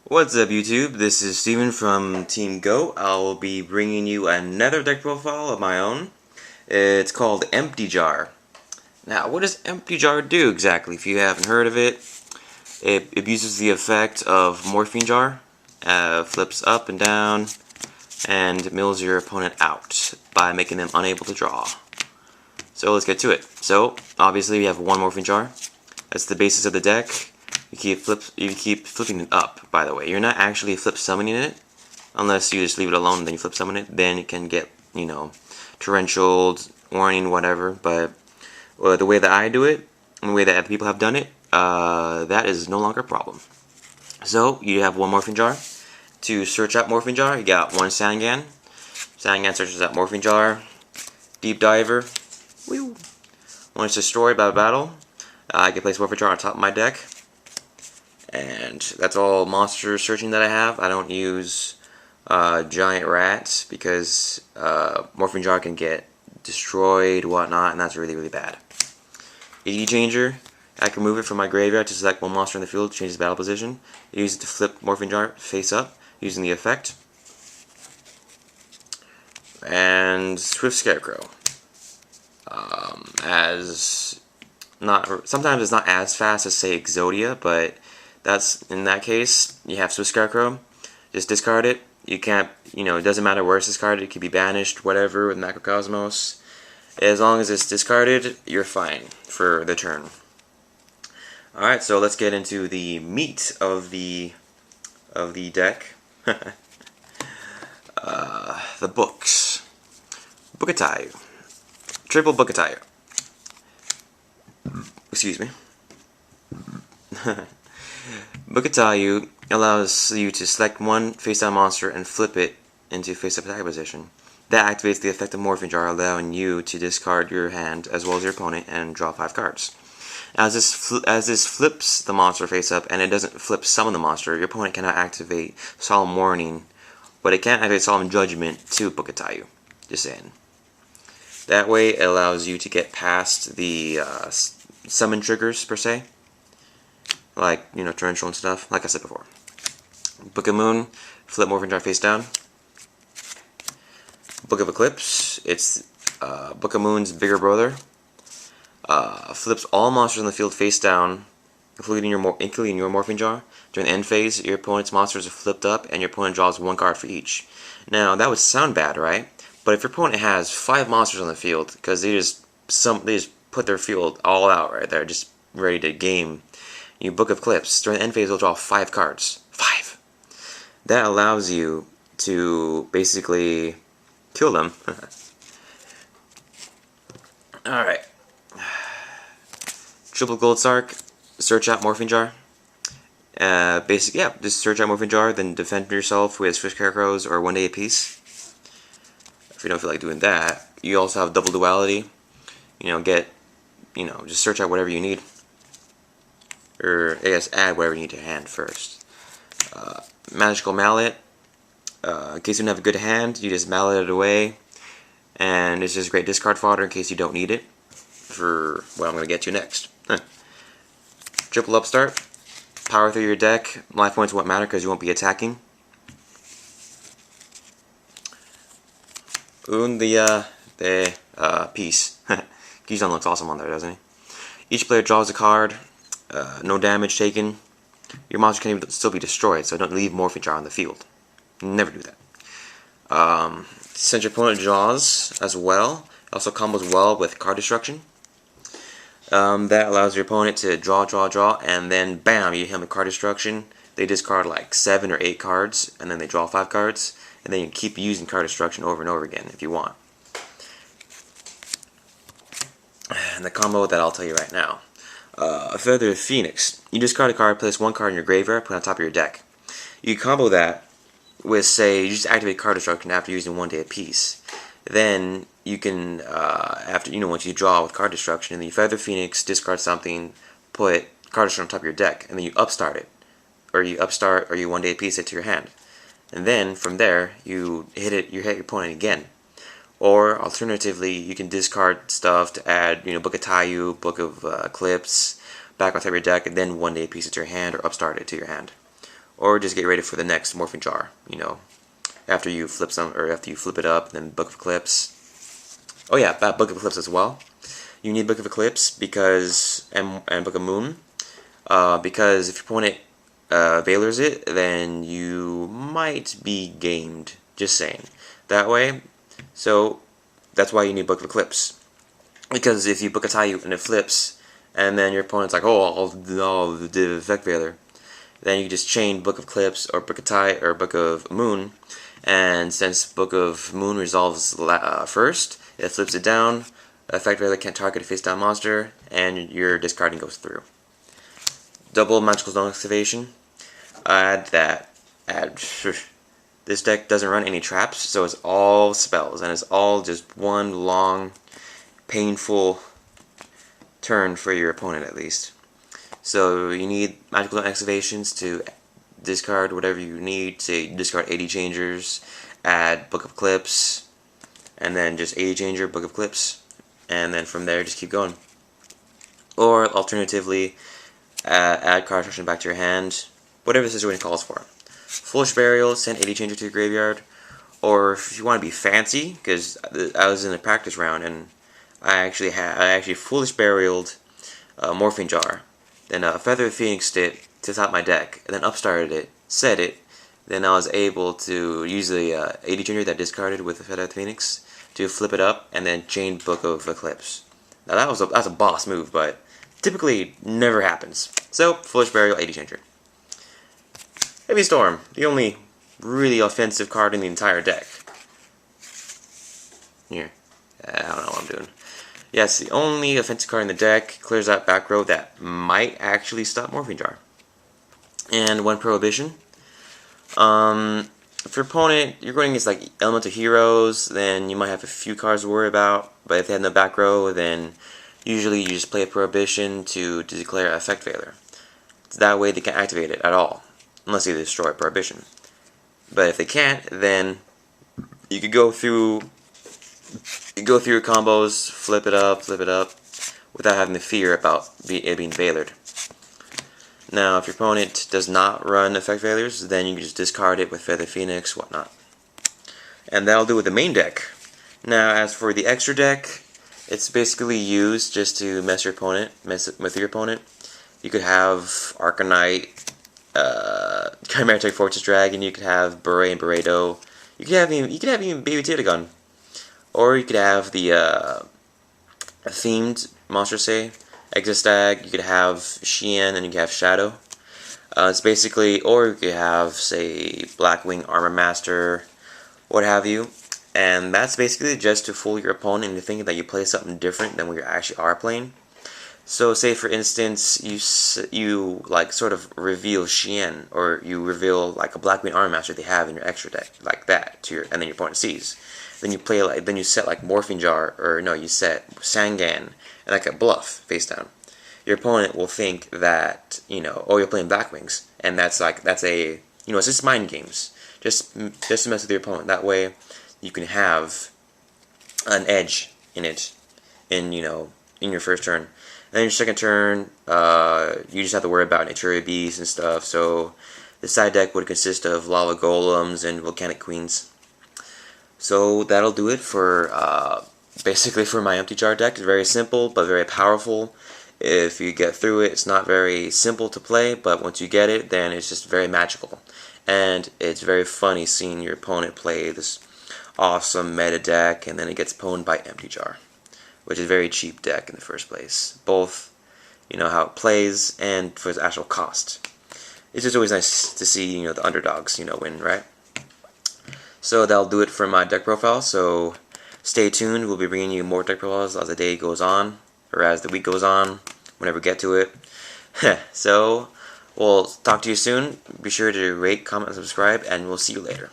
What's up YouTube? This is Steven from TeamGoat. I will be bringing you another deck profile of my own. It's called Empty Jar. Now, what does Empty Jar do exactly? If you haven't heard of it, it uses the effect of Morphing Jar, flips up and down, and mills your opponent out by making them unable to draw. So let's get to it. So, obviously we have one Morphing Jar. That's the basis of the deck. You keep flipping it up, by the way. You're not actually flip summoning it, unless you just leave it alone and then you flip summon it. Then it can get, torrential, warning, whatever. But the way that I do it, and the way that other people have done it, that is no longer a problem. So, you have one Morphing Jar. To search out Morphing Jar, you got one Sangan. Sangan searches out Morphing Jar. Deep Diver. Woo. When it's destroyed by battle, I can place Morphing Jar on top of my deck. And that's all monster searching that I have. I don't use giant rats because Morphing Jar can get destroyed, whatnot, and that's really, really bad. AD Changer, I can move it from my graveyard to select one monster in the field, change its battle position. Use it to flip Morphing Jar face up using the effect. And Swift Scarecrow. Sometimes it's not as fast as, say, Exodia, but in that case, you have Swift Scarecrow. Just discard it. You can't, it doesn't matter where it's discarded. It can be banished, whatever, with Macrocosmos. As long as it's discarded, you're fine for the turn. Alright, so let's get into the meat of the deck. The books. Book of Tayou. Triple Book of Tayou. Excuse me. Book of Tayou allows you to select one face-down monster and flip it into face-up attack position. That activates the effect of Morphing Jar, allowing you to discard your hand as well as your opponent and draw 5 cards. As this flips the monster face-up and it doesn't flip summon the monster, your opponent cannot activate Solemn Warning, but it can activate Solemn Judgment to Book of Tayou. Just saying. That way it allows you to get past the summon triggers, per se. Like, torrential and stuff, like I said before. Book of Moon, flip Morphing Jar face down. Book of Eclipse, it's Book of Moon's bigger brother. Flips all monsters in the field face down, including your Morphing Jar. During the end phase, your opponent's monsters are flipped up, and your opponent draws 1 card for each. Now, that would sound bad, right? But if your opponent has 5 monsters on the field, because they just put their field all out right there, just ready to game, you Book of Eclipse. During the end phase, they'll draw 5 cards. 5! That allows you to basically kill them. Alright. Triple Gold Sark. Search out Morphing Jar. Just search out Morphing Jar, then defend yourself with Swift Scarecrows or 1 day apiece. If you don't feel like doing that. You also have double Duality. Just search out whatever you need. Or, I guess, add whatever you need to hand first. Magical Mallet. In case you don't have a good hand, you just mallet it away. And it's just great discard fodder in case you don't need it. For what I'm going to get to next. Triple Upstart. Power through your deck. Life points won't matter because you won't be attacking. And the piece. Kizan looks awesome on there, doesn't he? Each player draws a card. No damage taken. Your monster can even still be destroyed, so don't leave Morphing Jar on the field. Never do that. Since your opponent draws as well, it also combos well with card destruction. That allows your opponent to draw, and then bam, you hit them with card destruction. They discard like 7 or 8 cards, and then they draw 5 cards, and then you keep using card destruction over and over again if you want. And the combo that I'll tell you right now. Feather Phoenix. You discard a card, place 1 card in your graveyard, put it on top of your deck. You combo that with, say, you just activate card destruction after using 1 day apiece. Then you can, once you draw with card destruction, and then you Feather Phoenix, discard something, put card destruction on top of your deck, and then you upstart it. Or you 1 day apiece it to your hand. And then, from there, you hit your opponent again. Or, alternatively, you can discard stuff to add, Book of Tayou, Book of Eclipse, back on top of your deck, and then 1 day apiece it to your hand, or upstart it to your hand. or just get ready for the next Morphing Jar. You know, after you flip after you flip it up, then Book of Eclipse. Oh yeah, Book of Eclipse as well. You need Book of Eclipse because and Book of Moon, because if your opponent Valors it, then you might be gamed. Just saying. That way, so that's why you need Book of Eclipse. Because if you book a Tayou and it flips, and then your opponent's like, oh, I'll effect Valor, then you just chain Book of Eclipse or Book of Tayou or Book of Moon, and since Book of Moon resolves first, it flips it down. Effect Valor can't target a face-down monster, and your discarding goes through. Double Magical Zone Excavation. Add that. This deck doesn't run any traps, so it's all spells, and it's all just one long, painful turn for your opponent at least. So you need Magical Zone Excavations to discard whatever you need. Say discard 80 Changers, add Book of Eclipse, and then just 80 Changer, Book of Eclipse, and then from there just keep going. Or alternatively, add card destruction back to your hand, whatever the situation calls for. Foolish Burial, send 80 Changer to your graveyard, or if you want to be fancy, because I was in a practice round and I actually Foolish Burialed Morphing Jar, then Feather Phoenixed it to top my deck, and then upstarted it, set it, then I was able to use the 80 Changer that discarded with the Feather Phoenix to flip it up and then chain Book of Eclipse. Now that's a boss move, but typically never happens. So Foolish Burial, 80 Changer. Heavy Storm, the only really offensive card in the entire deck. Here, I don't know what I'm doing. Yes, the only offensive card in the deck, clears out back row that might actually stop Morphing Jar. And one Prohibition. If your opponent, you're going against like Elemental Heroes, then you might have a few cards to worry about. But if they have no back row, then usually you just play a Prohibition to declare Effect Valor. That way they can't activate it at all, unless they destroy Prohibition. But if they can't, then you could go through your combos, flip it up, without having to fear about it being valored. Now, if your opponent does not run Effect Valors, then you can just discard it with Feather Phoenix, whatnot. And that'll do with the main deck. Now, as for the extra deck, it's basically used just to mess with your opponent. You could have Arcanite, Chimera Tech Fortress Dragon. You could have Beret and Beredo. You could have even Baby Titagon, or you could have the themed monster, say Exostag. You could have Xian, and you could have Shadow. It's basically, or you could have, say, Blackwing Armor Master, what have you. And that's basically just to fool your opponent into thinking that you play something different than what you actually are playing. So, say for instance, you like sort of reveal Xian, or you reveal like a Blackwing Armor Master they have in your extra deck, like that, and then your opponent sees. Then you set like Morphing Jar, or no, you set Sangan and like a bluff face down. Your opponent will think that oh, you're playing Blackwings, and that's a it's just mind games, just to mess with your opponent. That way, you can have an edge in it, in your first turn. And then your second turn, you just have to worry about Naturia Beasts and stuff. So the side deck would consist of Lava Golems and Volcanic Queens. So that'll do it for basically for my Empty Jar deck. It's very simple but very powerful. If you get through it, it's not very simple to play, but once you get it, then it's just very magical. And it's very funny seeing your opponent play this awesome meta deck, and then it gets pwned by Empty Jar, which is a very cheap deck in the first place. Both, how it plays and for its actual cost. It's just always nice to see, the underdogs, win, right? So that'll do it for my deck profile. So stay tuned. We'll be bringing you more deck profiles as the day goes on, or as the week goes on, whenever we get to it. So we'll talk to you soon. Be sure to rate, comment, and subscribe, and we'll see you later.